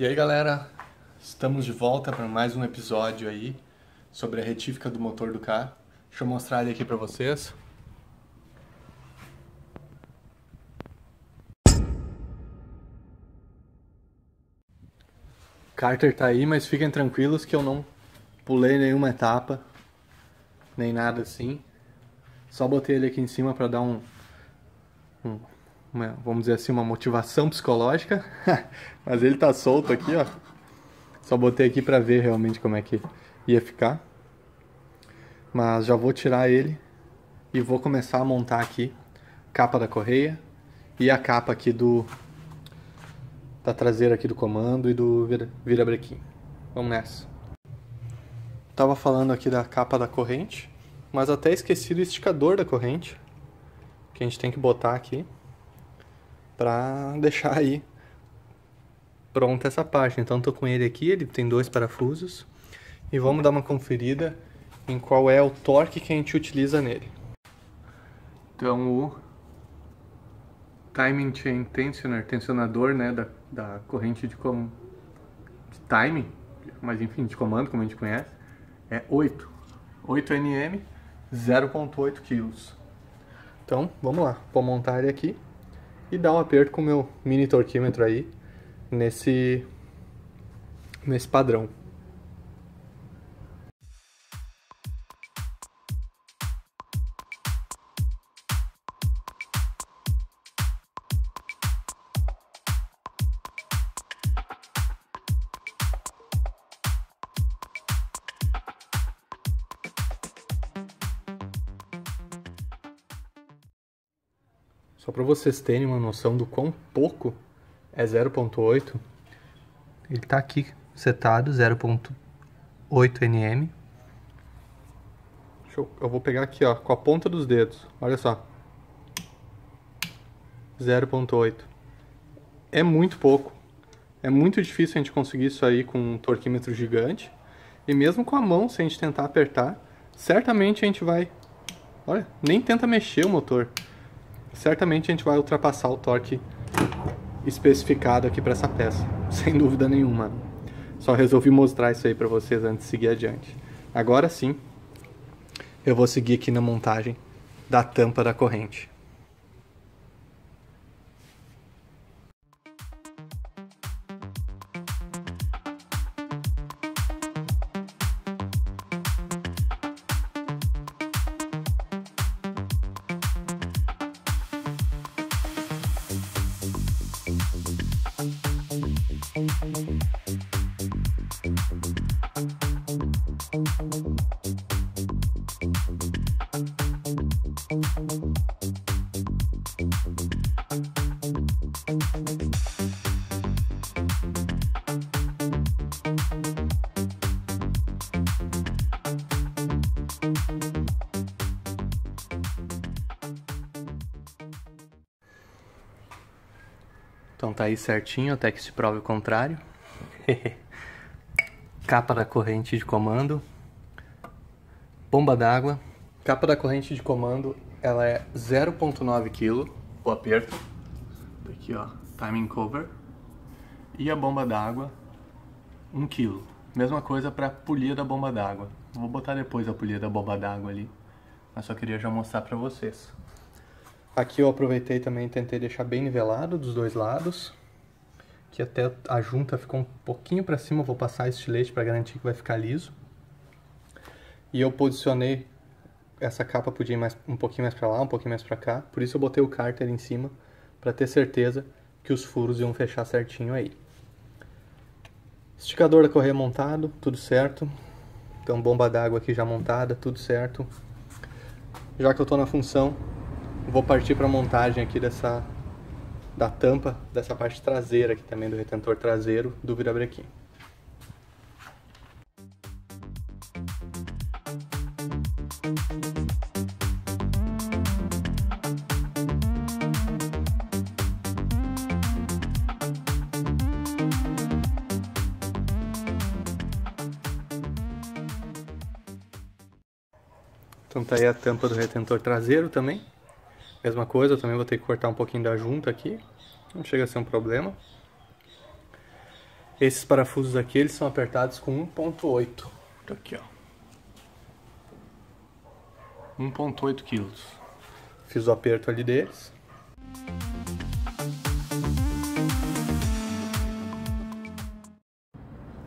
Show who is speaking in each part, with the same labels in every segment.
Speaker 1: E aí galera, estamos de volta para mais um episódio aí sobre a retífica do motor do carro. Deixa eu mostrar ele aqui para vocês. Carter tá aí, mas fiquem tranquilos que eu não pulei nenhuma etapa, nem nada assim. Só botei ele aqui em cima para dar vamos dizer assim, uma motivação psicológica. Mas ele tá solto aqui, ó. Só botei aqui para ver realmente como é que ia ficar. Mas já vou tirar ele e vou começar a montar aqui a capa da correia e a capa aqui da traseira aqui do comando e do virabrequim. Vamos nessa. Tava falando aqui da capa da corrente, mas até esqueci do esticador da corrente, que a gente tem que botar aqui pra deixar aí pronta essa parte. Então tô com ele aqui, ele tem 2 parafusos e vamos dar uma conferida em qual é o torque que a gente utiliza nele. Então o Timing Chain Tensioner, tensionador, né, da corrente de timing, mas enfim, de comando, como a gente conhece, é 8 Nm, 0.8 kg. Então, vamos lá, vou montar ele aqui e dar um aperto com o meu mini torquímetro aí nesse padrão. Só para vocês terem uma noção do quão pouco é 0.8, ele está aqui setado 0.8 Nm. Eu vou pegar aqui, ó, com a ponta dos dedos, olha só, 0.8. É muito pouco, é muito difícil a gente conseguir isso aí com um torquímetro gigante, e mesmo com a mão, se a gente tentar apertar, certamente a gente vai, olha, nem tenta mexer o motor. Certamente a gente vai ultrapassar o torque especificado aqui para essa peça, sem dúvida nenhuma. Só resolvi mostrar isso aí para vocês antes de seguir adiante. Agora sim, eu vou seguir aqui na montagem da tampa da corrente. Então tá aí certinho, até que se prove o contrário. Capa da corrente de comando, bomba d'água. Capa da corrente de comando, ela é 0.9 kg o aperto. Aqui ó, timing cover. E a bomba d'água, 1 kg. Mesma coisa para a polia da bomba d'água. Vou botar depois a polia da bomba d'água ali, mas só queria já mostrar para vocês. Aqui eu aproveitei também e tentei deixar bem nivelado dos dois lados, que até a junta ficou um pouquinho para cima, vou passar estilete para garantir que vai ficar liso. E eu posicionei essa capa, podia ir um pouquinho mais para lá, um pouquinho mais para cá, por isso eu botei o cárter em cima, para ter certeza que os furos iam fechar certinho aí. Esticador da correia montado, tudo certo. Então bomba d'água aqui já montada, tudo certo. Já que eu estou na função, vou partir para a montagem aqui da tampa dessa parte traseira aqui também do retentor traseiro do virabrequim. Então tá aí a tampa do retentor traseiro também. Mesma coisa, eu também vou ter que cortar um pouquinho da junta aqui. Não chega a ser um problema. Esses parafusos aqui, eles são apertados com 1.8. Aqui, ó. 1.8 quilos. Fiz o aperto ali deles.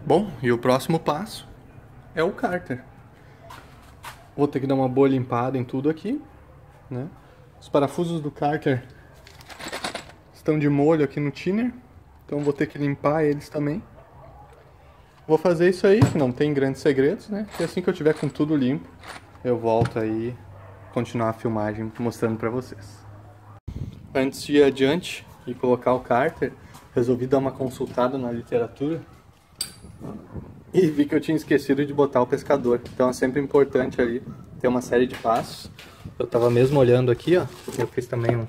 Speaker 1: Bom, e o próximo passo é o cárter. Vou ter que dar uma boa limpada em tudo aqui, né? Os parafusos do cárter estão de molho aqui no thinner, então vou ter que limpar eles também. Vou fazer isso aí, que não tem grandes segredos, né? E assim que eu tiver com tudo limpo, eu volto aí continuar a filmagem mostrando pra vocês. Antes de ir adiante e colocar o cárter, resolvi dar uma consultada na literatura e vi que eu tinha esquecido de botar o pescador. Então é sempre importante ali ter uma série de passos. Eu tava mesmo olhando aqui, ó. Eu fiz também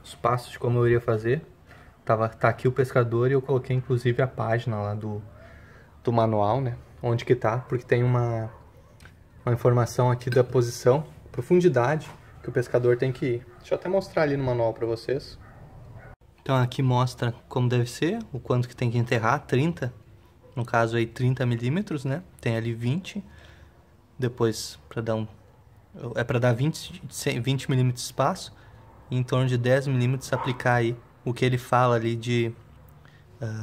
Speaker 1: os passos de como eu iria fazer. Tá aqui o pescador e eu coloquei inclusive a página lá do manual, né? Onde que tá, porque tem uma informação aqui da posição, profundidade que o pescador tem que ir. Deixa eu até mostrar ali no manual pra vocês. Então aqui mostra como deve ser, o quanto que tem que enterrar, 30, no caso aí 30 milímetros, né? Tem ali 20, depois para dar para dar 20 milímetros de espaço, e em torno de 10 milímetros aplicar aí o que ele fala ali de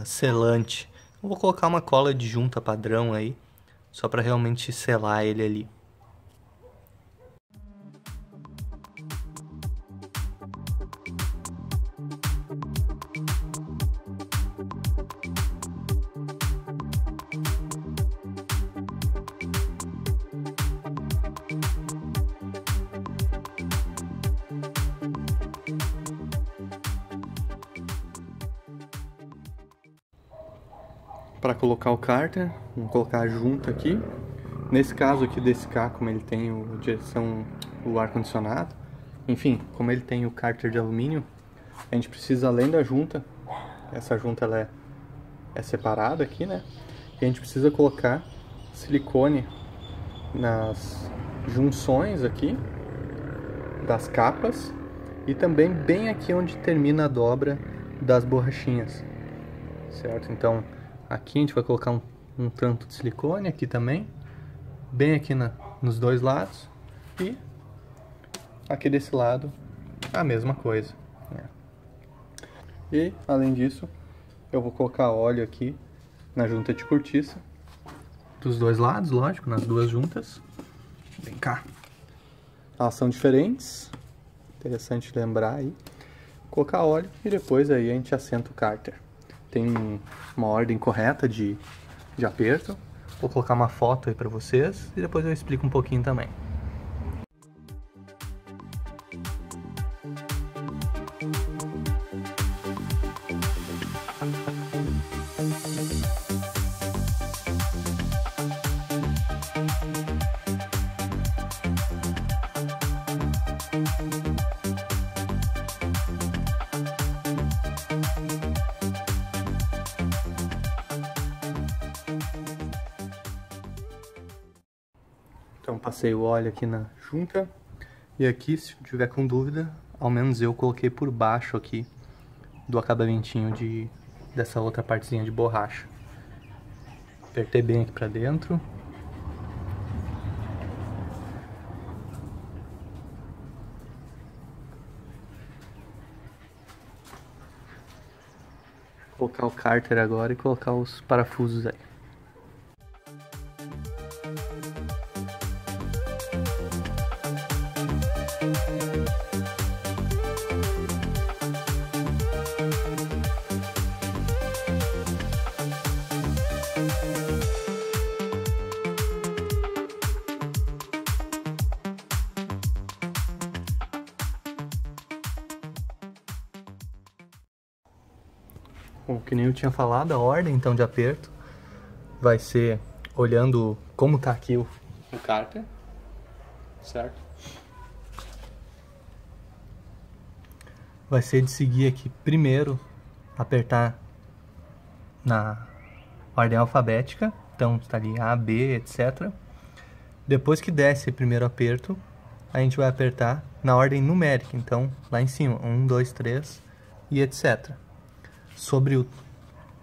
Speaker 1: selante. Eu vou colocar uma cola de junta padrão aí, só para realmente selar ele ali. Para colocar o cárter, vamos colocar a junta aqui. Nesse caso aqui desse cá, como ele tem o ar-condicionado, enfim, como ele tem o cárter de alumínio, a gente precisa, além da junta, essa junta ela é separada aqui, né? E a gente precisa colocar silicone nas junções aqui das capas e também bem aqui onde termina a dobra das borrachinhas, certo? Então aqui a gente vai colocar um tanto de silicone, aqui também, bem aqui nos dois lados, e aqui desse lado a mesma coisa, né? E além disso, eu vou colocar óleo aqui na junta de cortiça, dos dois lados, lógico, nas duas juntas. Vem cá. Elas são diferentes, interessante lembrar aí. Colocar óleo e depois aí a gente assenta o cárter. Tem uma ordem correta de aperto. Vou colocar uma foto aí pra vocês e depois eu explico um pouquinho também. Então passei o óleo aqui na junta. E aqui, se tiver com dúvida, ao menos eu coloquei por baixo aqui do acabamentinho dessa outra partezinha de borracha. Apertei bem aqui pra dentro. Colocar o cárter agora e colocar os parafusos aí. Bom, que nem eu tinha falado, a ordem então de aperto vai ser olhando como tá aqui o cárter, certo? Vai ser de seguir aqui primeiro, apertar na ordem alfabética, então está ali A, B, etc. Depois que desce o primeiro aperto, a gente vai apertar na ordem numérica, então lá em cima, 1, 2, 3 e etc. Sobre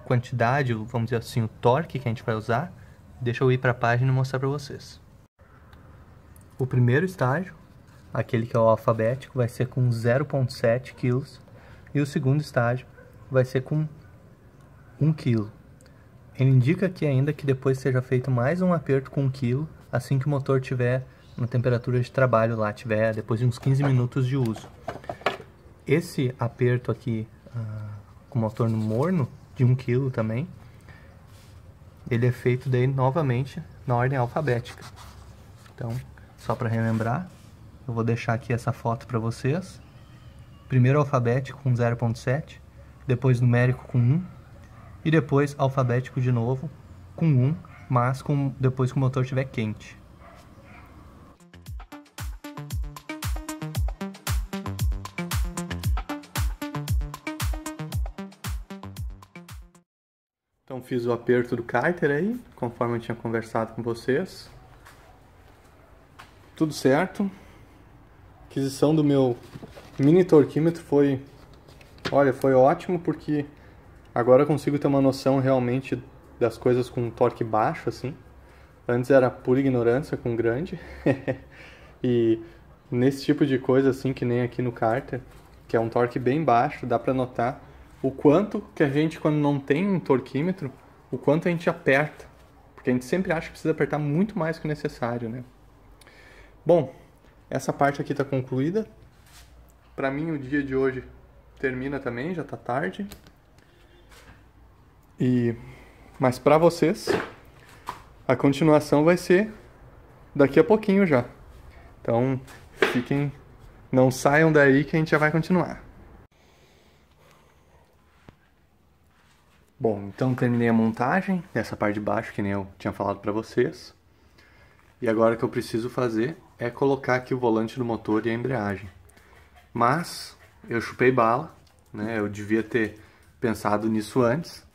Speaker 1: quantidade, vamos dizer assim, o torque que a gente vai usar, deixa eu ir para a página e mostrar para vocês. O primeiro estágio, aquele que é o alfabético, vai ser com 0,7 kg e o segundo estágio vai ser com 1 kg. Ele indica aqui ainda que depois seja feito mais um aperto com 1 kg, assim que o motor tiver na temperatura de trabalho lá, tiver depois de uns 15 minutos de uso. Esse aperto aqui com motor no morno, de 1 kg também, ele é feito daí novamente na ordem alfabética. Então, só para relembrar, eu vou deixar aqui essa foto para vocês. Primeiro alfabético com 0,7, depois numérico com 1, e depois alfabético de novo com 1, mas depois que o motor estiver quente. Então fiz o aperto do cárter aí, conforme eu tinha conversado com vocês. Tudo certo. A aquisição do meu mini torquímetro foi ótimo, porque agora eu consigo ter uma noção realmente das coisas com torque baixo, assim. Antes era pura ignorância com grande. E nesse tipo de coisa, assim, que nem aqui no cárter, que é um torque bem baixo, dá pra notar o quanto que a gente, quando não tem um torquímetro, o quanto a gente aperta. Porque a gente sempre acha que precisa apertar muito mais que o necessário, né? Bom, essa parte aqui está concluída. Para mim o dia de hoje termina também, já está tarde. Mas para vocês, a continuação vai ser daqui a pouquinho já. Então, não saiam daí que a gente já vai continuar. Bom, então terminei a montagem dessa parte de baixo, que nem eu tinha falado para vocês. E agora o que eu preciso fazer é colocar aqui o volante do motor e a embreagem. Mas eu chupei bala, né? Eu devia ter pensado nisso antes.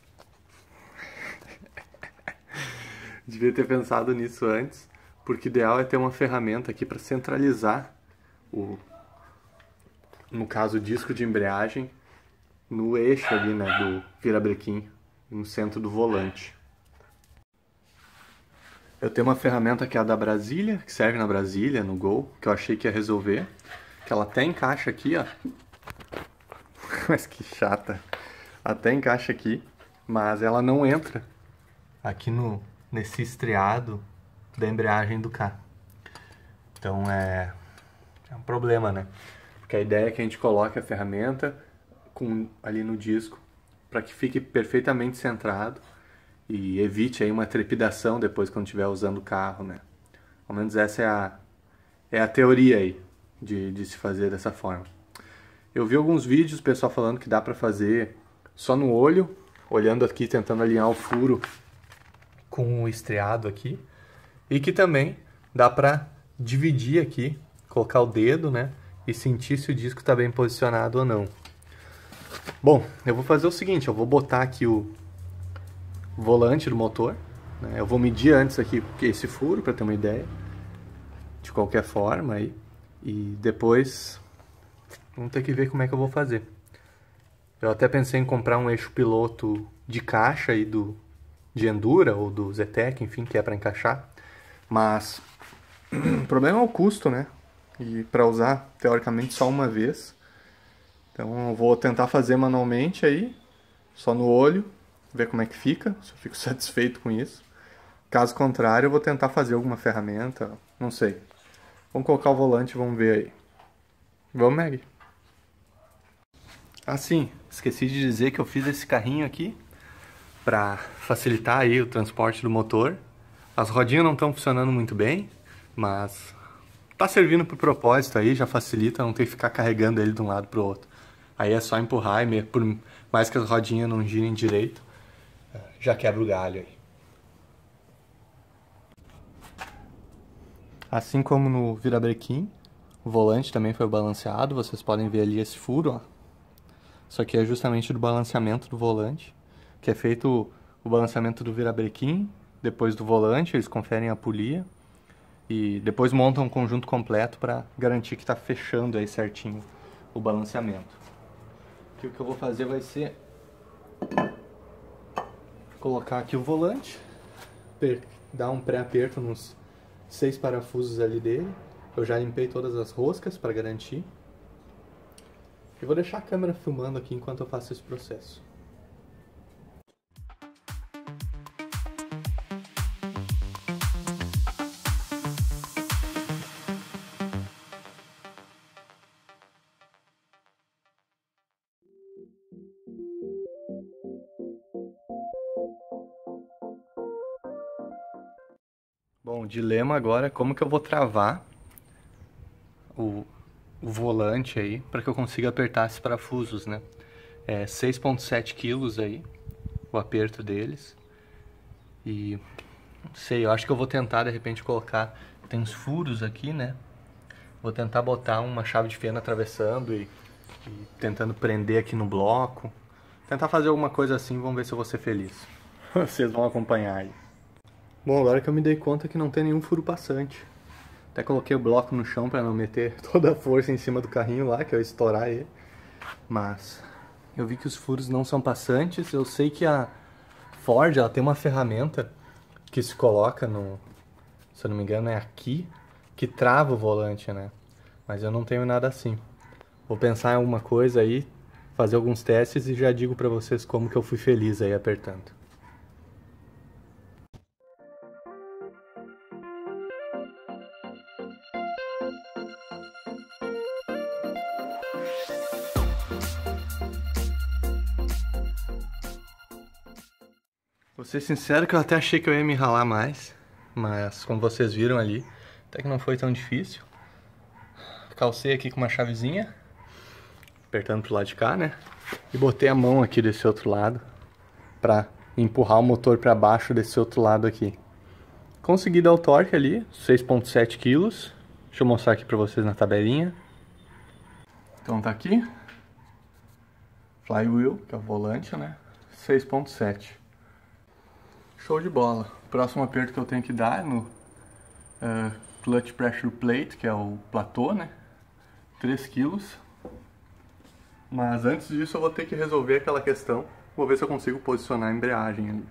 Speaker 1: Porque o ideal é ter uma ferramenta aqui para centralizar no caso, o disco de embreagem no eixo ali, né, do virabrequim, no centro do volante. Eu tenho uma ferramenta que é a da Brasília, que serve na Brasília, no Gol, que eu achei que ia resolver. Que ela até encaixa aqui, ó. Mas que chata. Até encaixa aqui, mas ela não entra aqui nesse estriado da embreagem do carro. Então é um problema, né? Porque a ideia é que a gente coloque a ferramenta ali no disco para que fique perfeitamente centrado e evite aí uma trepidação depois quando estiver usando o carro, né? Ao menos essa é a teoria aí de se fazer dessa forma. Eu vi alguns vídeos, pessoal falando que dá para fazer só no olho, olhando aqui, tentando alinhar o furo com o estriado aqui, e que também dá para dividir aqui, colocar o dedo, né, e sentir se o disco está bem posicionado ou não. Bom, eu vou fazer o seguinte, eu vou botar aqui o volante do motor, né? Eu vou medir antes aqui esse furo para ter uma ideia de qualquer forma aí, e depois vamos ter que ver como é que eu vou fazer. Eu até pensei em comprar um eixo piloto de caixa aí de Endura ou do Zetec, enfim, que é para encaixar, mas o problema é o custo, né? E para usar teoricamente só uma vez. Então eu vou tentar fazer manualmente aí, só no olho, ver como é que fica, se eu fico satisfeito com isso. Caso contrário, eu vou tentar fazer alguma ferramenta, não sei. Vamos colocar o volante e vamos ver aí. Vamos, Meg? Ah, sim, esqueci de dizer que eu fiz esse carrinho aqui para facilitar aí o transporte do motor. As rodinhas não estão funcionando muito bem, mas tá servindo pro propósito aí, já facilita, não ter que ficar carregando ele de um lado pro outro. Aí é só empurrar e por mais que as rodinhas não girem direito, já quebra o galho aí. Assim como no virabrequim, o volante também foi balanceado, vocês podem ver ali esse furo, ó. Isso aqui é justamente do balanceamento do volante, que é feito o balanceamento do virabrequim, depois do volante, eles conferem a polia e depois montam um conjunto completo para garantir que está fechando aí certinho o balanceamento. Aqui o que eu vou fazer vai ser colocar aqui o volante, dar um pré-aperto nos 6 parafusos ali dele. Eu já limpei todas as roscas para garantir. E vou deixar a câmera filmando aqui enquanto eu faço esse processo. Bom, o dilema agora é como que eu vou travar o volante aí para que eu consiga apertar esses parafusos, né? É 6,7 quilos aí o aperto deles. E não sei, eu acho que eu vou tentar de repente colocar, tem uns furos aqui, né? Vou tentar botar uma chave de fenda atravessando e tentando prender aqui no bloco. Tentar fazer alguma coisa assim, vamos ver se eu vou ser feliz. Vocês vão acompanhar aí. Bom, agora que eu me dei conta que não tem nenhum furo passante. Até coloquei o bloco no chão para não meter toda a força em cima do carrinho lá, que eu ia estourar ele. Mas eu vi que os furos não são passantes. Eu sei que a Ford, ela tem uma ferramenta que se coloca no... Se eu não me engano é aqui, que trava o volante, né? Mas eu não tenho nada assim. Vou pensar em alguma coisa aí, fazer alguns testes e já digo pra vocês como que eu fui feliz aí apertando. Vou ser sincero que eu até achei que eu ia me ralar mais, mas como vocês viram ali, até que não foi tão difícil. Calcei aqui com uma chavezinha, apertando pro lado de cá, né? E botei a mão aqui desse outro lado, pra empurrar o motor pra baixo desse outro lado aqui. Consegui dar o torque ali, 6,7 quilos. Deixa eu mostrar aqui pra vocês na tabelinha. Então tá aqui. Flywheel, que é o volante, né? 6,7. Show de bola. O próximo aperto que eu tenho que dar é no Clutch Pressure Plate, que é o platô, né? 3 quilos. Mas antes disso eu vou ter que resolver aquela questão. Vou ver se eu consigo posicionar a embreagem ali.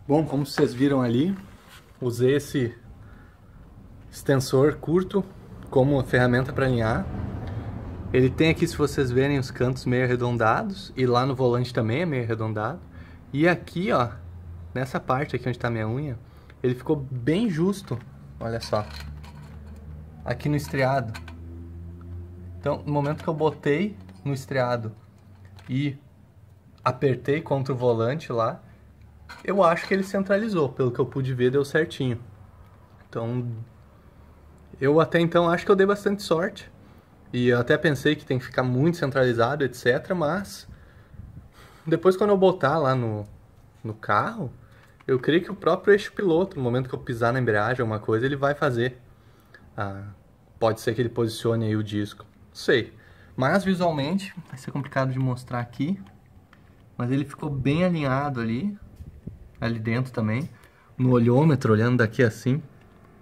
Speaker 1: Bom, como vocês viram ali, usei esse extensor curto como ferramenta para alinhar. Ele tem aqui, se vocês verem, os cantos meio arredondados, e lá no volante também é meio arredondado. E aqui, ó, nessa parte aqui onde está minha unha, ele ficou bem justo, olha só, aqui no estriado. Então, no momento que eu botei no estriado e apertei contra o volante lá, eu acho que ele centralizou, pelo que eu pude ver, deu certinho. Então, eu até então acho que eu dei bastante sorte. E eu até pensei que tem que ficar muito centralizado, etc. Mas, depois quando eu botar lá no carro, eu creio que o próprio eixo piloto, no momento que eu pisar na embreagem, alguma coisa, ele vai fazer. Pode ser que ele posicione aí o disco, não sei. Mas, visualmente, vai ser complicado de mostrar aqui. Mas ele ficou bem alinhado ali dentro também, no olhômetro, olhando daqui assim,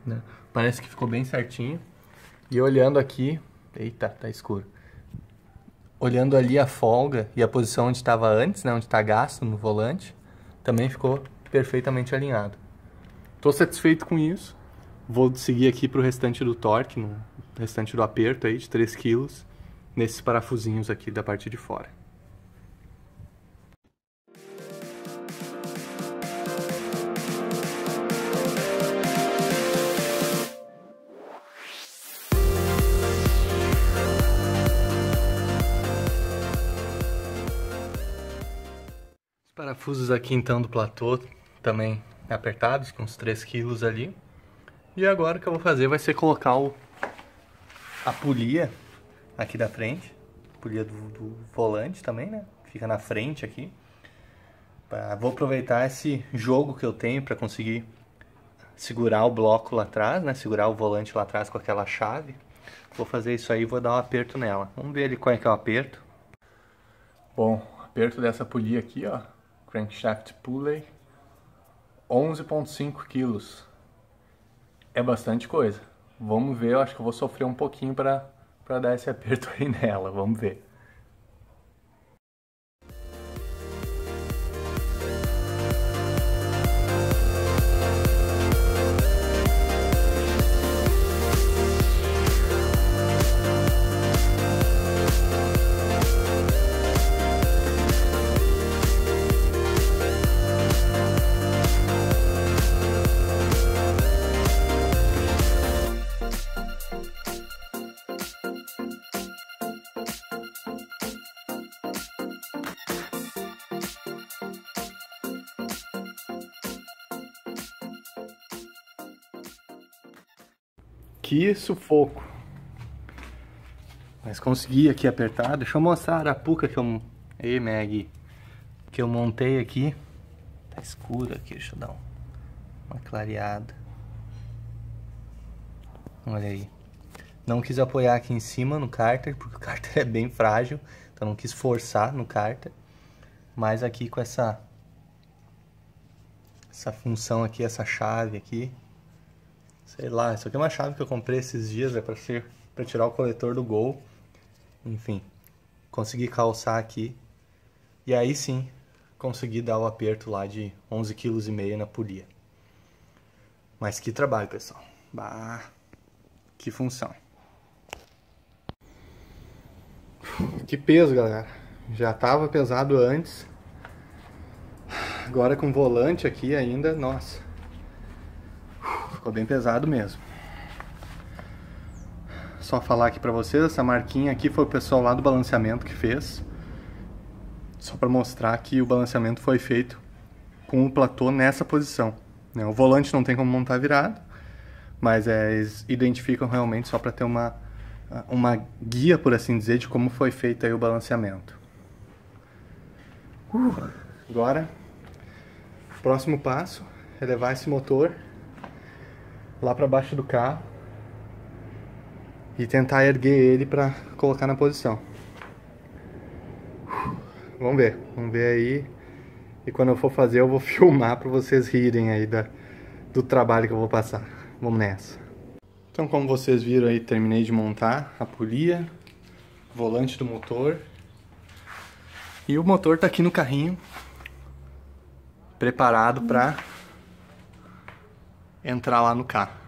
Speaker 1: né? Parece que ficou bem certinho. E olhando aqui, eita, tá escuro. Olhando ali a folga e a posição onde estava antes, né, onde está gasto no volante, também ficou perfeitamente alinhado. Estou satisfeito com isso. Vou seguir aqui para o restante do torque, no restante do aperto aí de 3 kg, nesses parafusinhos aqui da parte de fora. Parafusos aqui então do platô também apertados, com uns 3 kg ali. E agora o que eu vou fazer vai ser colocar a polia aqui da frente, polia do volante também, né? Fica na frente aqui. Vou aproveitar esse jogo que eu tenho para conseguir segurar o bloco lá atrás, né? Segurar o volante lá atrás com aquela chave. Vou fazer isso aí e vou dar um aperto nela. Vamos ver ali qual é que é o aperto. Bom, aperto dessa polia aqui, ó. Crankshaft Pulley. 11,5 kg. É bastante coisa. Vamos ver, eu acho que eu vou sofrer um pouquinho para dar esse aperto aí nela. Vamos ver. Que sufoco! Mas consegui aqui apertar. Deixa eu mostrar a arapuca que eu... Ei, Maggie! Que eu montei aqui. Tá escuro aqui, deixa eu dar uma clareada. Olha aí. Não quis apoiar aqui em cima no cárter, porque o cárter é bem frágil. Então não quis forçar no cárter. Mas aqui com essa função aqui, essa chave aqui. Sei lá, isso aqui é uma chave que eu comprei esses dias, é para tirar o coletor do Gol. Enfim, consegui calçar aqui. E aí sim, consegui dar o aperto lá de 11,5 kg na polia. Mas que trabalho, pessoal. Bah, que função. Que peso, galera. Já tava pesado antes. Agora com volante aqui ainda, nossa. Ficou bem pesado mesmo. Só falar aqui pra vocês, essa marquinha aqui foi o pessoal lá do balanceamento que fez. Só pra mostrar que o balanceamento foi feito com o platô nessa posição. O volante não tem como montar virado, mas eles identificam realmente só pra ter uma guia, por assim dizer, de como foi feito aí o balanceamento. Agora, o próximo passo é levar esse motor lá para baixo do carro e tentar erguer ele para colocar na posição. Vamos ver aí. E quando eu for fazer eu vou filmar para vocês rirem aí do trabalho que eu vou passar. Vamos nessa. Então, como vocês viram aí, terminei de montar a polia, o volante do motor. E o motor tá aqui no carrinho, preparado para entrar lá no carro.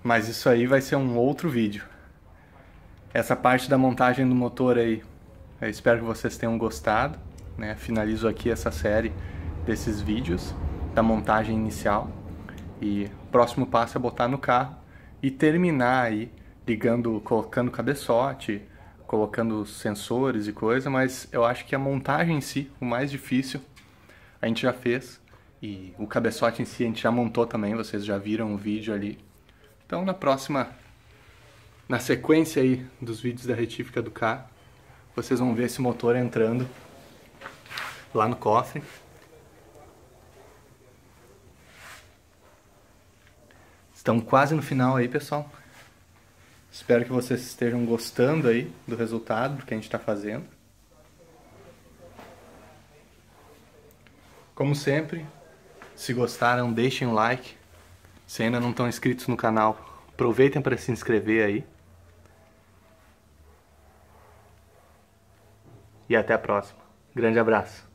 Speaker 1: Mas isso aí vai ser um outro vídeo. Essa parte da montagem do motor aí, eu espero que vocês tenham gostado, né? Finalizo aqui essa série desses vídeos da montagem inicial. E o próximo passo é botar no carro e terminar aí ligando, colocando cabeçote, colocando sensores e coisa, mas eu acho que a montagem em si, o mais difícil, a gente já fez. E o cabeçote em si a gente já montou também, vocês já viram o vídeo ali. Então na sequência aí dos vídeos da retífica do carro, vocês vão ver esse motor entrando lá no cofre. Estamos quase no final aí, pessoal. Espero que vocês estejam gostando aí do resultado, do que a gente está fazendo. Como sempre, se gostaram, deixem um like. Se ainda não estão inscritos no canal, aproveitem para se inscrever aí. E até a próxima. Grande abraço.